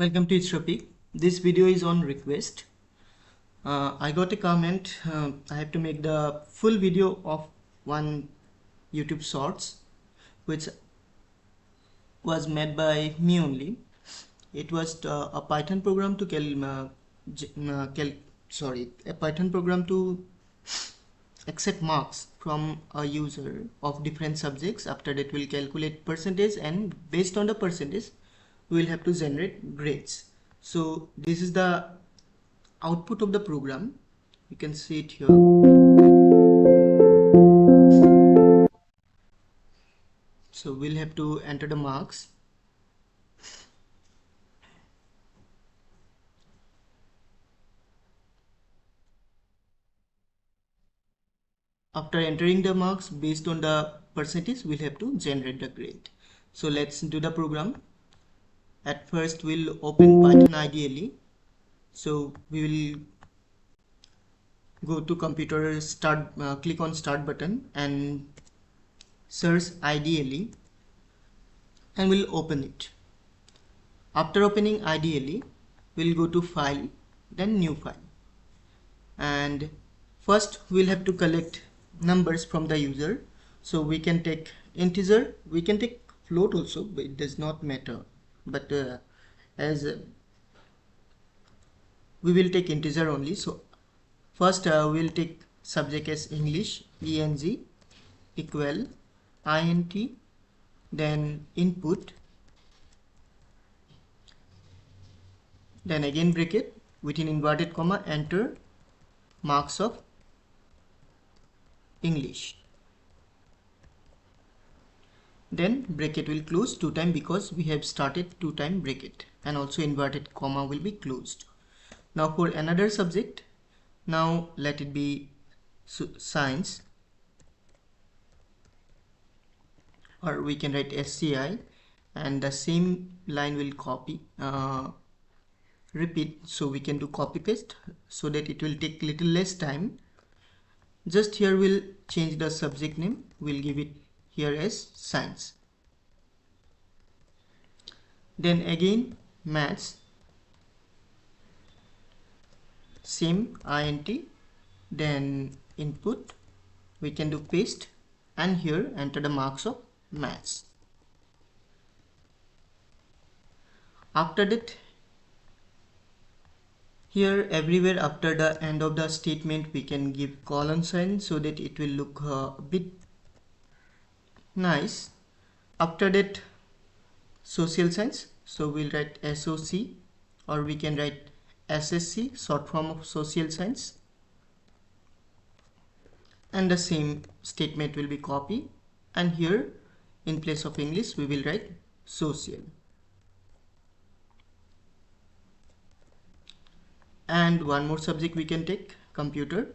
Welcome to Itropic. This video is on request. I got a comment. I have to make the full video of one YouTube Shorts, which was made by me only. It was a Python program to a Python program to accept marks from a user of different subjects. After that, we'll calculate percentage, and based on the percentage, we will have to generate grades. So this is the output of the program. You can see it here. So we'll have to enter the marks. After entering the marks based on the percentage, we'll have to generate the grade. So let's do the program. At first, we'll open Python IDLE. So we will go to computer, click on start button and search IDLE, and we'll open it. After opening IDLE, we'll go to file, then new file, and first we'll have to collect numbers from the user. So we can take integer, we can take float also, but it does not matter. But as we will take integer only. So first we'll take subject as English, ENG equal INT, then input, then again bracket within inverted comma, enter marks of English. Then bracket will close 2 times because we have started 2 times bracket, and also inverted comma will be closed. Now for another subject, now let it be science, or we can write SCI, and the same line will repeat. So we can do copy paste so that it will take little less time. Just here we'll change the subject name, we'll give it here as science. Then again maths, same INT, then input, we can do paste, and here enter the marks of maths. After that, here everywhere after the end of the statement we can give colon sign so that it will look a bit nice. After that, social science, so we'll write SOC, or we can write SSC, short form of social science, and the same statement will be copied, and here in place of English we will write social. And one more subject we can take, computer,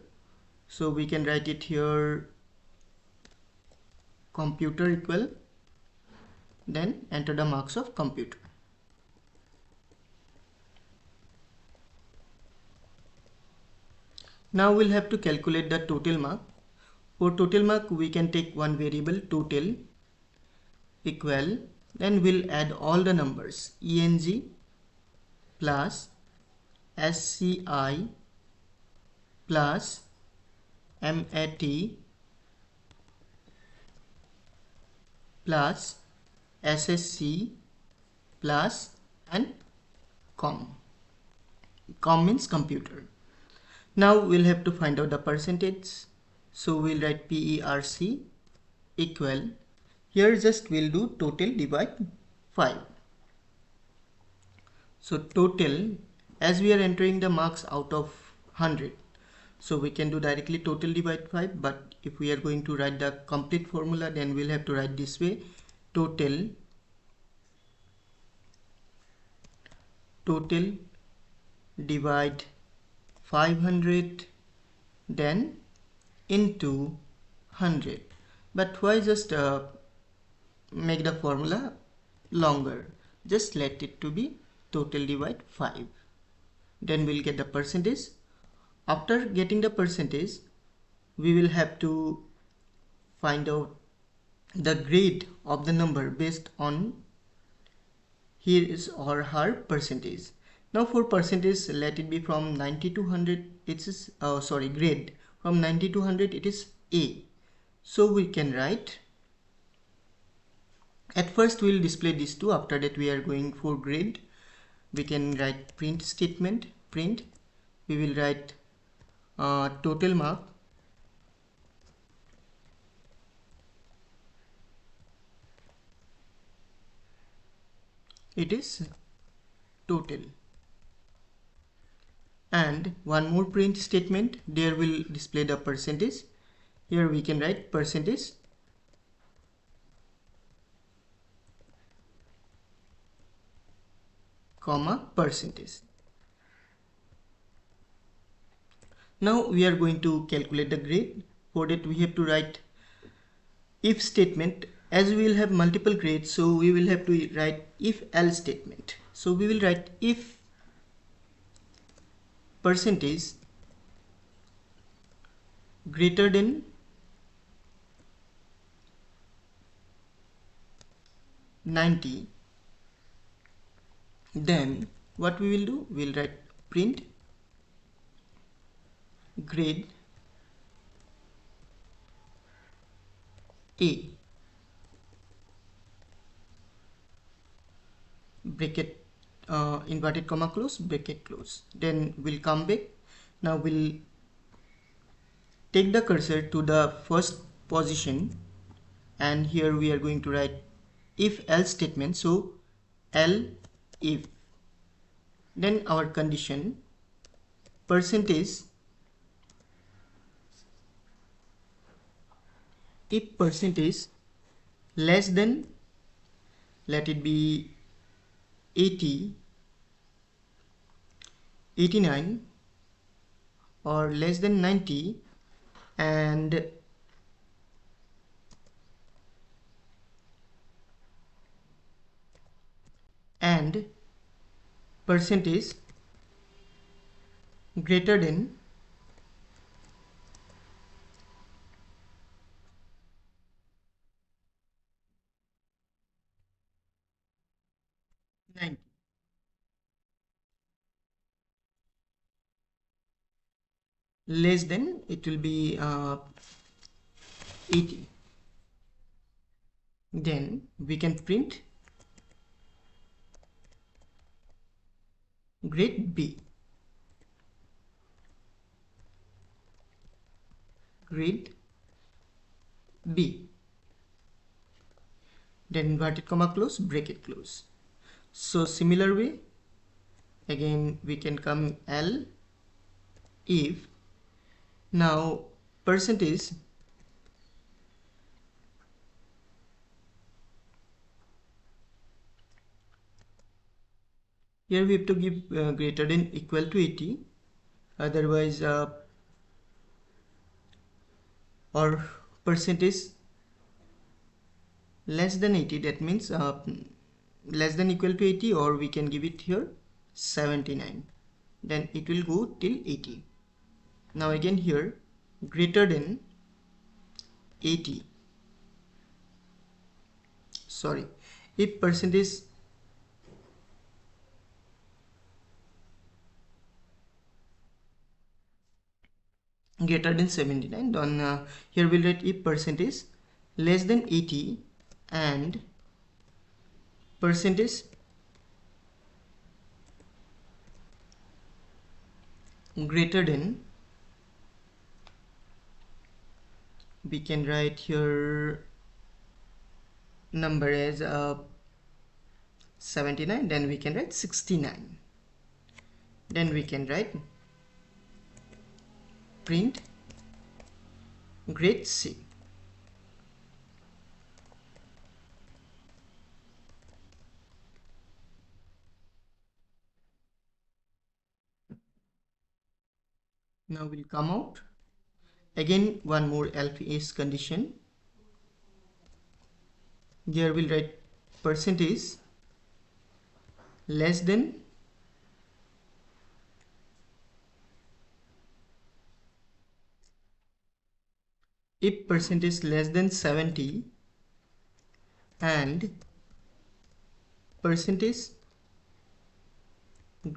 so we can write it here computer equal, then enter the marks of computer. Now we'll have to calculate the total mark. For total mark, we can take one variable total equal, then we'll add all the numbers ENG plus SCI plus MAT plus SSC plus and com. Com means computer. Now we'll have to find out the percentage. So we'll write PERC equal, here just we'll do total divide 5. So total, as we are entering the marks out of 100, so we can do directly total divide 5, but if we are going to write the complete formula, then we'll have to write this way: total divide 500, then into 100. But why just make the formula longer? Just let it to be total divide 5. Then we'll get the percentage. After getting the percentage, we will have to find out the grade of the number based on his or her percentage. Now for percentage, let it be from 90 to 100. It is grade from 90 to 100. It is A. So we can write. At first we will display these two. After that we are going for grade. We can write print statement. Print. We will write total mark. It is total. And one more print statement, there will display the percentage. Here we can write percentage comma percentage. Now we are going to calculate the grade. For that we have to write if statement. As we will have multiple grades, so we will have to write if else statement. So we will write if percentage greater than 90, then what we will do, we will write print grade A bracket inverted comma close, bracket close. Then we'll come back. Now we'll take the cursor to the first position, and here we are going to write if else statement. So L if, then our condition percentage, if percentage less than, let it be 80, 89 or less than 90, and percentage greater than 90. Less than, it will be 80. Then we can print grade B. Grade B. Then inverted comma close, bracket close. So similar way, again we can come L if. Now percentage here we have to give greater than equal to 80, otherwise or percentage less than 80, that means less than equal to 80, or we can give it here 79, then it will go till 80. Now again here greater than 80, sorry, if percentage greater than 79, then here we'll write if percentage less than 80 and percentage greater than, we can write here number as 79, then we can write 69, then we can write print grade C. Now we'll come out. Again one more else condition. Here we'll write percentage less than if percentage less than 70 and percentage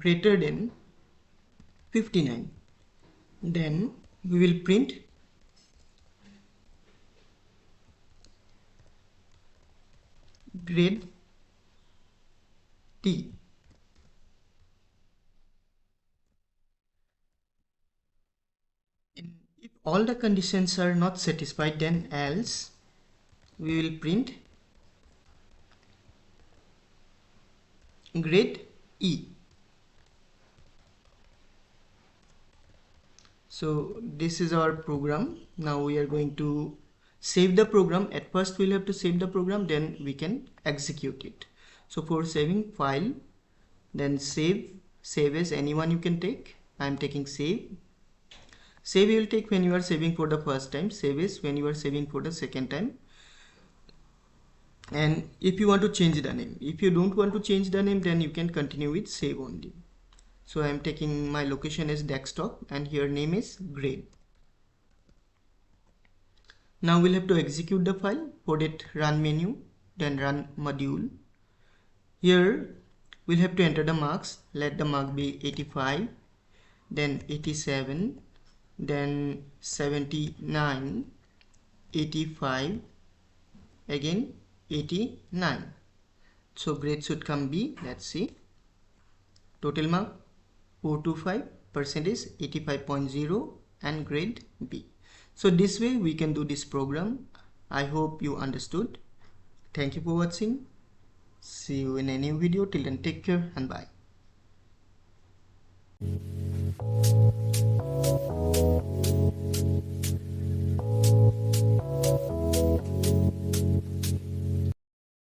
greater than 59, then we will print grade T. If all the conditions are not satisfied, then else we will print grade E. So this is our program. Now we are going to save the program. At first we'll have to save the program, then we can execute it. So for saving, file, then save as anyone you can take. I am taking save. Save you will take when you are saving for the first time. Save is when you are saving for the second time. And if you want to change the name, if you don't want to change the name, then you can continue with save only. So I am taking my location as desktop and here name is grade. Now we'll have to execute the file. For that, run menu, then run module. Here we'll have to enter the marks. Let the mark be 85, then 87, then 79, 85, again 89. So grade should come B. Let's see. Total mark 425, percentage 85.0 and grade B. So this way we can do this program. I hope you understood. Thank you for watching. See you in a new video. Till then, take care and bye.